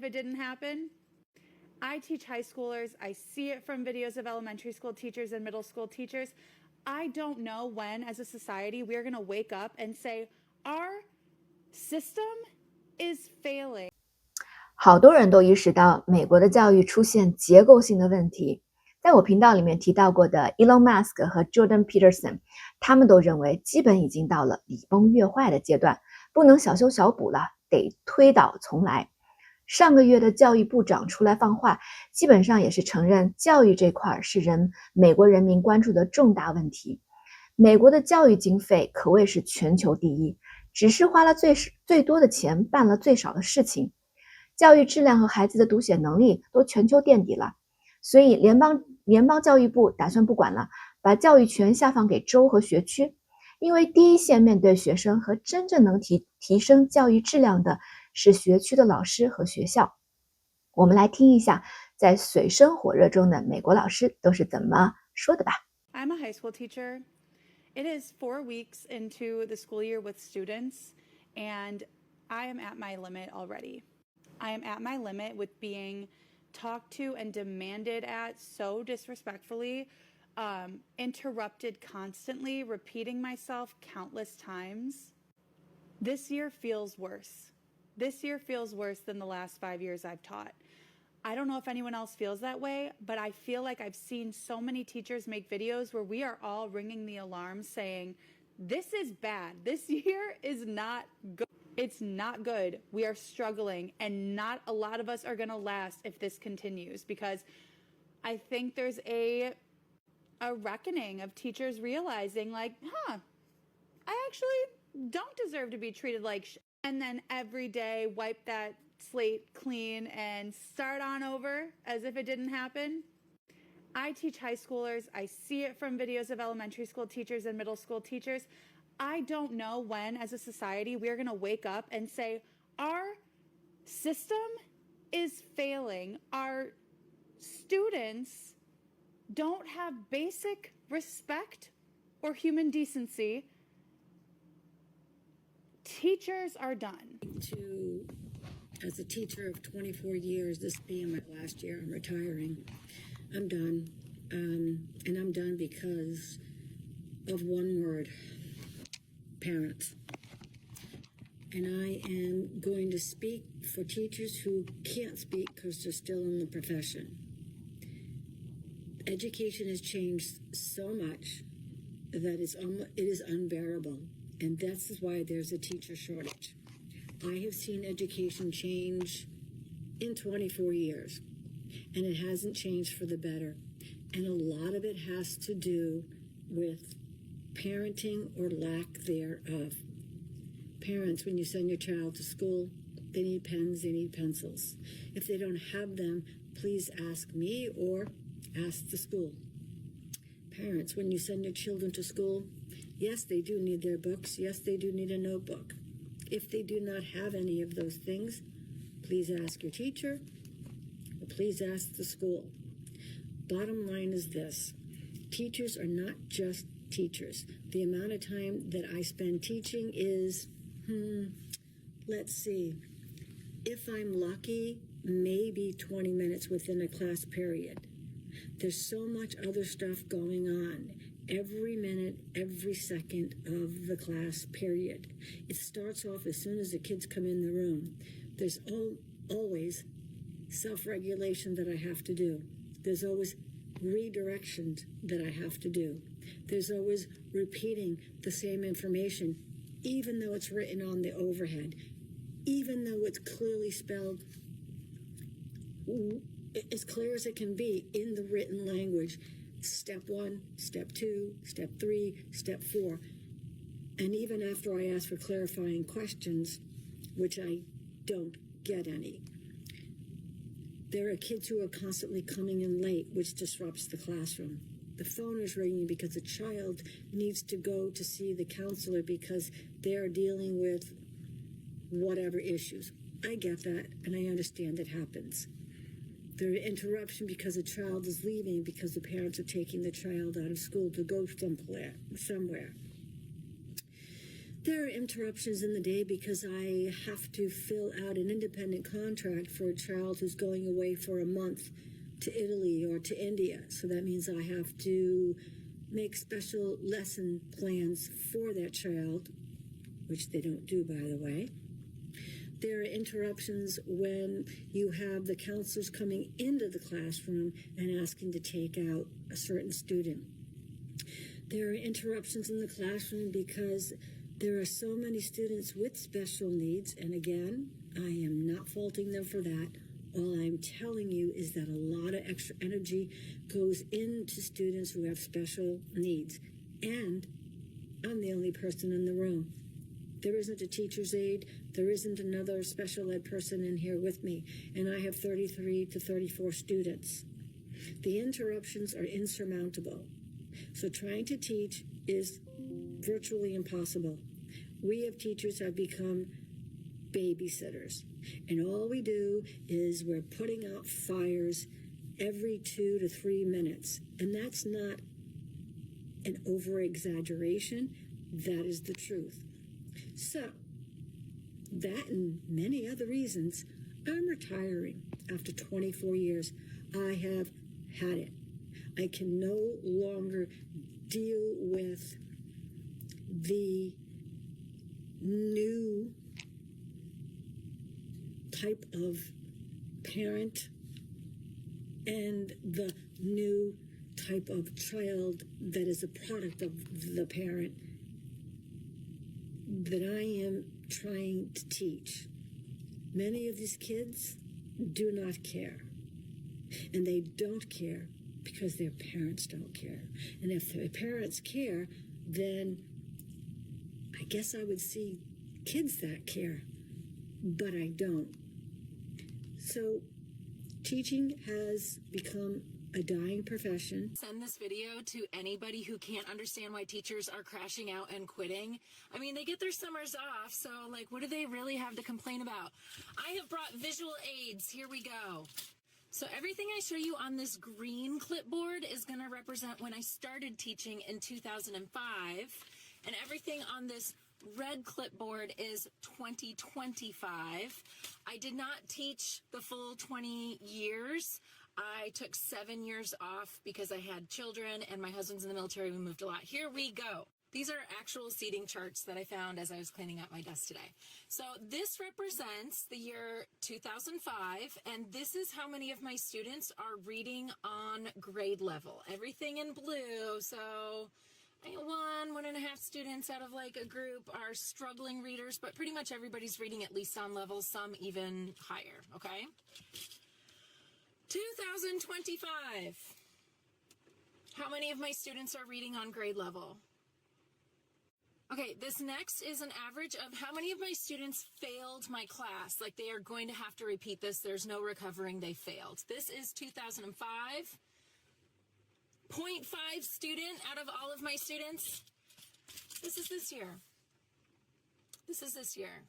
if it didn't happen. I teach high schoolers. I see it from videos of elementary school teachers and middle school teachers. I don't know when, as a society, we're going to wake up and say, our system is failing. 好多人都意识到美国的教育出现结构性的问题。在我频道里面提到过的 Elon Musk 和 Jordan Peterson， 他们都认为基本已经到了礼崩乐坏的阶段，不能小修小补了，得推倒重来。上个月的教育部长出来放话，基本上也是承认教育这块是美国人民关注的重大问题。美国的教育经费可谓是全球第一，只是花了最多的钱，办了最少的事情。教育质量和孩子的读写能力都全球垫底了，所以联邦教育部打算不管了，把教育权下放给州和学区。因为第一线面对学生和真正能提升教育质量的是学区的老师和学校。我们来听一下在水深火热中的美国老师都是怎么说的吧。 I'm a high school teacher. It is 4 weeks into the school year with students, and I am at my limit already. I am at my limit with being talked to and demanded at so disrespectfully, interrupted constantly, repeating myself countless times. This year feels worse. This year feels worse than the last 5 years I've taught. I don't know if anyone else feels that way, but I feel like I've seen so many teachers make videos where we are all ringing the alarm saying, this is bad. This year is not good. It's not good. We are struggling, and not a lot of us are going to last if this continues, because I think there's a reckoning of teachers realizing like, I actually don't deserve to be treated like shit. And then every day wipe that slate clean and start on over as if it didn't happen. I teach high schoolers. I see it from videos of elementary school teachers and middle school teachers. I don't know when, as a society, we're going to wake up and say, our system is failing. Our students don't have basic respect or human decency. Teachers are done. As a teacher of 24 years, this being my last year, I'm retiring. I'm done. And I'm done because of one word: parents. And I am going to speak for teachers who can't speak because they're still in the profession. Education has changed so much that it is unbearable. And that's why there's a teacher shortage. I have seen education change in 24 years, and it hasn't changed for the better. And a lot of it has to do with parenting or lack thereof. Parents, when you send your child to school, they need pens, they need pencils. If they don't have them, please ask me or ask the school. Parents, when you send your children to school, yes, they do need their books. Yes, they do need a notebook. If they do not have any of those things, please ask your teacher or please ask the school. Bottom line is this: teachers are not just teachers. The amount of time that I spend teaching is, let's see, if I'm lucky, maybe 20 minutes within a class period. There's so much other stuff going on every minute, every second of the class period. It starts off as soon as the kids come in the room. There's always self-regulation that I have to do. There's always redirection that I have to do. There's always repeating the same information, even though it's written on the overhead, even though it's clearly spelled as clear as it can be in the written language. Step 1, step 2, step 3, step 4. And even after I ask for clarifying questions, which I don't get any, there are kids who are constantly coming in late, which disrupts the classroom. The phone is ringing because a child needs to go to see the counselor because they are dealing with whatever issues. I get that, and I understand it happens. There is interruption because a child is leaving because the parents are taking the child out of school to go somewhere. There are interruptions in the day because I have to fill out an independent contract for a child who's going away for a month to Italy or to India. So that means I have to make special lesson plans for that child, which they don't do, by the way. There are interruptions when you have the counselors coming into the classroom and asking to take out a certain student. There are interruptions in the classroom because there are so many students with special needs, and again, I am not faulting them for that. All I'm telling you is that a lot of extra energy goes into students who have special needs, and I'm the only person in the room. There isn't a teacher's aide, there isn't another special ed person in here with me, and I have 33 to 34 students. The interruptions are insurmountable, so trying to teach is virtually impossible. We as teachers have become babysitters, and all we do is we're putting out fires every 2 to 3 minutes, and that's not an over-exaggeration. That is the truth. So, that and many other reasons, I'm retiring after 24 years. I have had it. I can no longer deal with the new type of parent and the new type of child that is a product of the parent that I am trying to teach. Many of these kids do not care, and they don't care because their parents don't care. And if their parents care, then I guess I would see kids that care, but I don't. So teaching has become a dying profession. Send this video to anybody who can't understand why teachers are crashing out and quitting. I mean, they get their summers off, so like, what do they really have to complain about? I have brought visual aids. Here we go. So everything I show you on this green clipboard is going to represent when I started teaching in 2005, and everything on this red clipboard is 2025. I did not teach the full 20 years. I took 7 years off because I had children and my husband's in the military. We moved a lot. Here we go. These are actual seating charts that I found as I was cleaning out my desk today. So this represents the year 2005, and this is how many of my students are reading on grade level. Everything in blue, so 1.5 students out of like a group are struggling readers, but pretty much everybody's reading at least on level, some even higher, okay? 2025. How many of my students are reading on grade level? Okay, this next is an average of how many of my students failed my class. Like they are going to have to repeat this. There's no recovering. They failed. This is 2005. 0.5 student out of all of my students. This is this year. This is this year.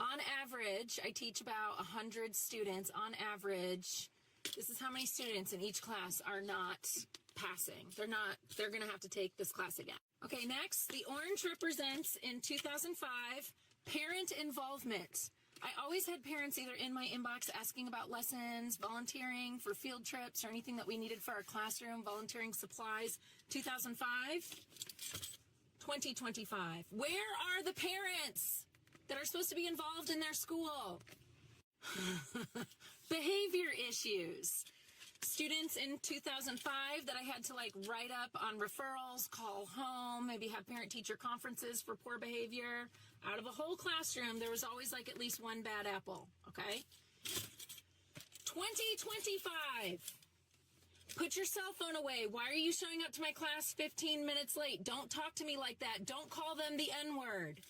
On average, I teach about 100 students. On average, this is how many students in each class are not passing. They're going to have to take this class again. Okay, next, the orange represents in 2005 parent involvement. I always had parents either in my inbox asking about lessons, volunteering for field trips, or anything that we needed for our classroom, volunteering supplies. 2005, 2025. Where are the parents that are supposed to be involved in their school? Behavior issues. Students in 2005 that I had to like write up on referrals, call home, maybe have parent-teacher conferences for poor behavior. Out of a whole classroom, there was always like at least one bad apple, okay? 2025. Put your cell phone away. Why are you showing up to my class 15 minutes late? Don't talk to me like that. Don't call them the N-word.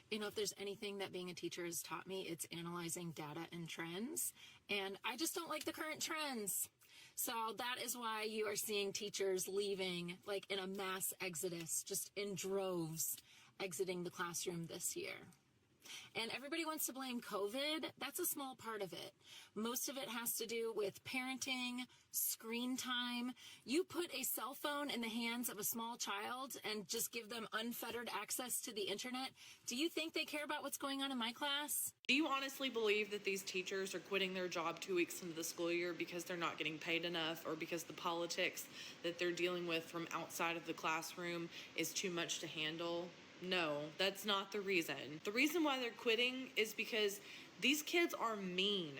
You know, if there's anything that being a teacher has taught me, it's analyzing data and trends. And I just don't like the current trends. So that is why you are seeing teachers leaving like in a mass exodus, just in droves, exiting the classroom this year. And everybody wants to blame COVID. That's a small part of it. Most of it has to do with parenting, screen time. You put a cell phone in the hands of a small child and just give them unfettered access to the internet. Do you think they care about what's going on in my class? Do you honestly believe that these teachers are quitting their job 2 weeks into the school year because they're not getting paid enough, or because the politics that they're dealing with from outside of the classroom is too much to handle? No, that's not the reason. The reason why they're quitting is because these kids are mean,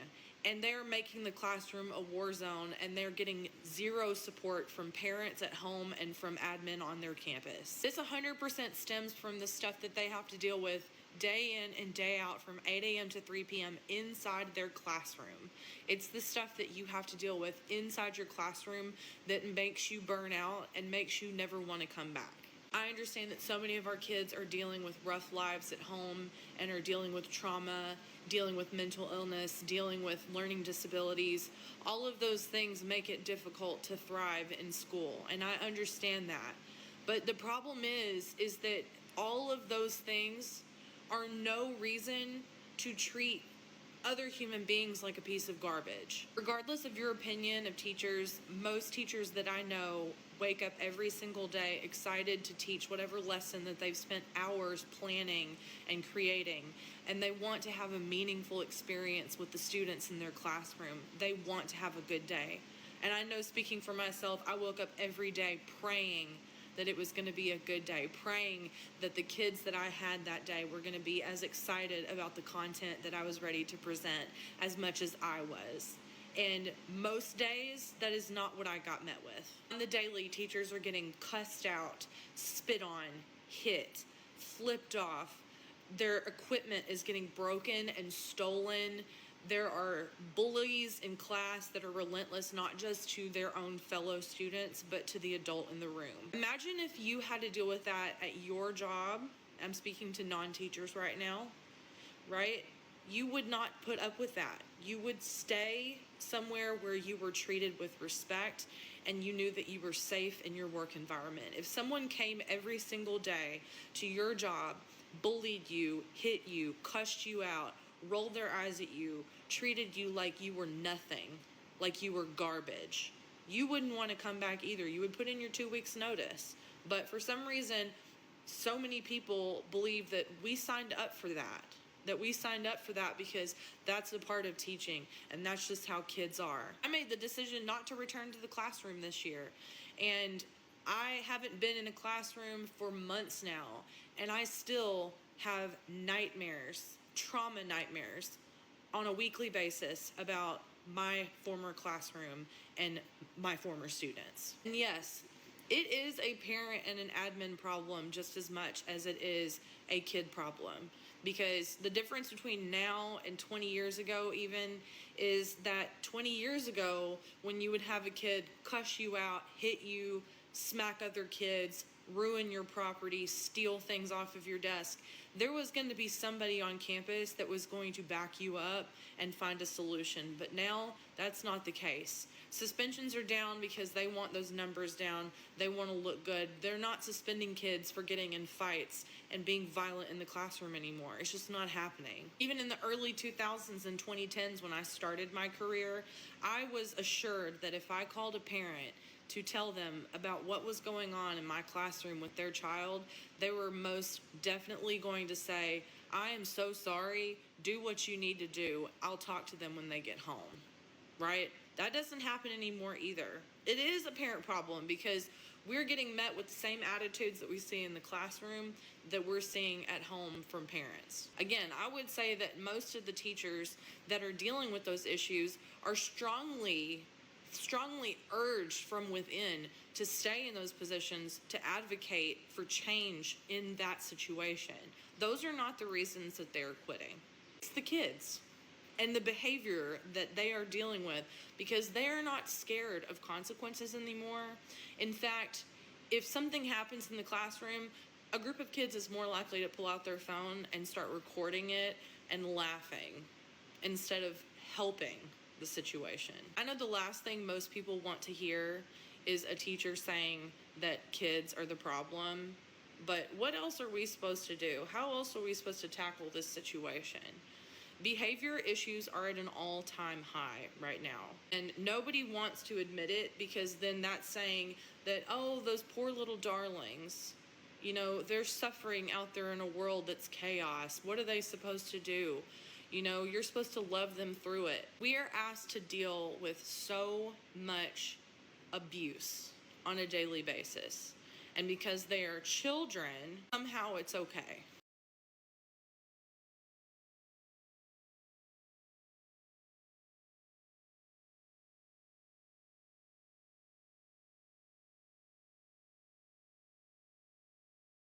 and they're making the classroom a war zone, and they're getting zero support from parents at home and from admin on their campus. This 100% stems from the stuff that they have to deal with day in and day out from 8 a.m. to 3 p.m. inside their classroom. It's the stuff that you have to deal with inside your classroom that makes you burn out and makes you never want to come back. I understand that so many of our kids are dealing with rough lives at home and are dealing with trauma, dealing with mental illness, dealing with learning disabilities. All of those things make it difficult to thrive in school, and I understand that. But the problem is that all of those things are no reason to treat other human beings like a piece of garbage. Regardless of your opinion of teachers, most teachers that I know wake up every single day excited to teach whatever lesson that they've spent hours planning and creating, and they want to have a meaningful experience with the students in their classroom. They want to have a good day. And I know, speaking for myself, I woke up every day praying that it was going to be a good day, praying that the kids that I had that day were going to be as excited about the content that I was ready to present as much as I was. And most days, that is not what I got met with. On the daily, teachers are getting cussed out, spit on, hit, flipped off. Their equipment is getting broken and stolen. There are bullies in class that are relentless, not just to their own fellow students, but to the adult in the room. Imagine if you had to deal with that at your job. I'm speaking to non-teachers right now, right? You would not put up with that. You would stay somewhere where you were treated with respect and you knew that you were safe in your work environment. If someone came every single day to your job, bullied you, hit you, cussed you out, rolled their eyes at you, treated you like you were nothing, like you were garbage, you wouldn't want to come back either. You would put in your 2 weeks notice. But for some reason, so many people believe that we signed up for that. Because that's a part of teaching, and that's just how kids are. I made the decision not to return to the classroom this year, and I haven't been in a classroom for months now, and I still have nightmares, trauma nightmares, on a weekly basis about my former classroom and my former students. And yes, it is a parent and an admin problem just as much as it is a kid problem. Because the difference between now and 20 years ago even is that 20 years ago, when you would have a kid cuss you out, hit you, smack other kids, ruin your property, steal things off of your desk, there was going to be somebody on campus that was going to back you up and find a solution. But now that's not the case. Suspensions are down because they want those numbers down. They want to look good. They're not suspending kids for getting in fights and being violent in the classroom anymore. It's just not happening. Even in the early 2000s and 2010s when I started my career, I was assured that if I called a parent to tell them about what was going on in my classroom with their child, they were most definitely going to say, "I am so sorry, do what you need to do. I'll talk to them when they get home," right? That doesn't happen anymore either. It is a parent problem because we're getting met with the same attitudes that we see in the classroom that we're seeing at home from parents. Again, I would say that most of the teachers that are dealing with those issues are strongly urged from within to stay in those positions, to advocate for change in that situation. Those are not the reasons that they're quitting. It's the kids and the behavior that they are dealing with, because they are not scared of consequences anymore. In fact, if something happens in the classroom, a group of kids is more likely to pull out their phone and start recording it and laughing instead of helping the situation. I know the last thing most people want to hear is a teacher saying that kids are the problem, But what else are we supposed to do? How else are we supposed to tackle this situation? Behavior issues are at an all-time high right now. And nobody wants to admit it, because then that's saying that, oh, those poor little darlings, you know, they're suffering out there in a world that's chaos. What are they supposed to do? You know, you're supposed to love them through it. We are asked to deal with so much abuse on a daily basis. And because they are children, somehow it's okay.